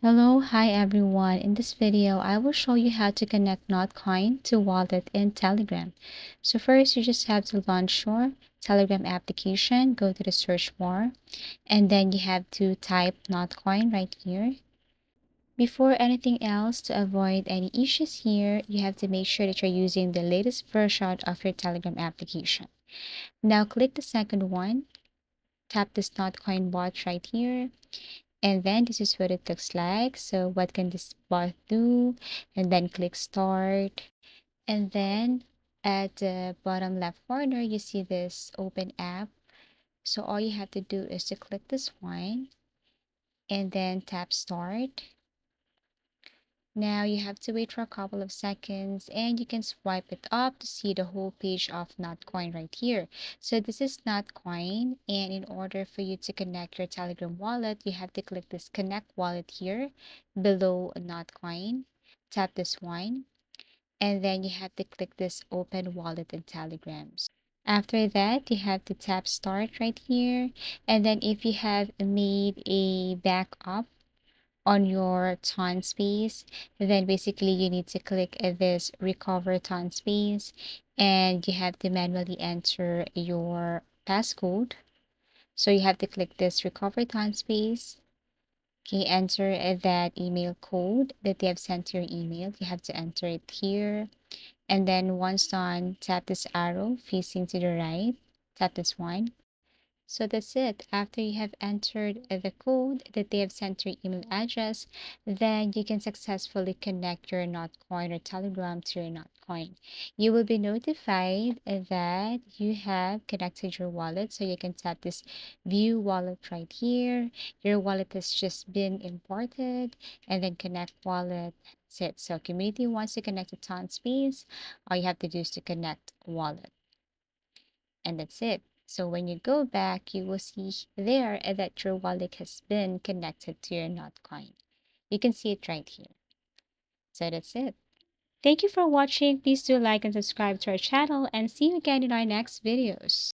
Hello, hi everyone. In this video, I will show you how to connect Notcoin to wallet in Telegram. So first, you just have to launch your Telegram application, go to the search bar, and then you have to type Notcoin right here. Before anything else, to avoid any issues here, you have to make sure that you're using the latest version of your Telegram application. Now click the second one, tap this Notcoin bot right here. And then this is what it looks like. So what can this bot do? And then click start. And then at the bottom left corner, you see this open app. So all you have to do is to click this one and then tap start. Now you have to wait for a couple of seconds and you can swipe it up to see the whole page of Notcoin right here. So this is Notcoin, and in order for you to connect your Telegram wallet, you have to click this connect wallet here below Notcoin. Tap this one and then you have to click this open wallet in Telegram. After that, you have to tap start right here, and then if you have made a backup on your ton space, then basically you need to click this recover ton space and you have to manually enter your passcode. So you have to click this recover ton space. Okay, enter that email code that they have sent to your email. You have to enter it here. And then once done, tap this arrow facing to the right. Tap this one. So that's it. After you have entered the code that they have sent to your email address, then you can successfully connect your Notcoin or Telegram to your Notcoin. You will be notified that you have connected your wallet. So you can tap this view wallet right here. Your wallet has just been imported and then connect wallet. That's it. So community wants to connect to Ton Space. All you have to do is to connect wallet. And that's it. So when you go back, you will see there that your wallet has been connected to your Notcoin. You can see it right here. So that's it. Thank you for watching. Please do like and subscribe to our channel and see you again in our next videos.